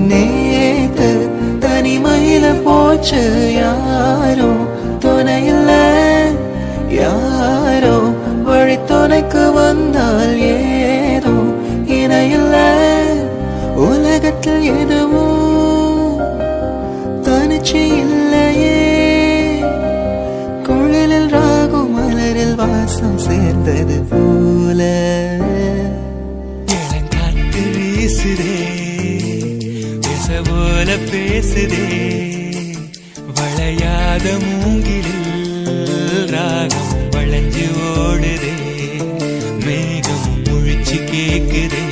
நேத்து தனிமையில போச்சு யாரோ துணையில்ல யாரோ வழி துணைக்கு வந்தால் ஏதோ இணையில்ல உலகத்தில் எதுவும் தனிச்சு இல்லையே குழலில் ராகும் மலரில் வாசம் சேர்ந்தது போல இளங்காத்து வீசுதே பேச போல பேசுதே வளையாத மூங்கிலில் ராகம் வளைஞ்சு ஓடுதே மேகம் முழிச்சு கேக்குதே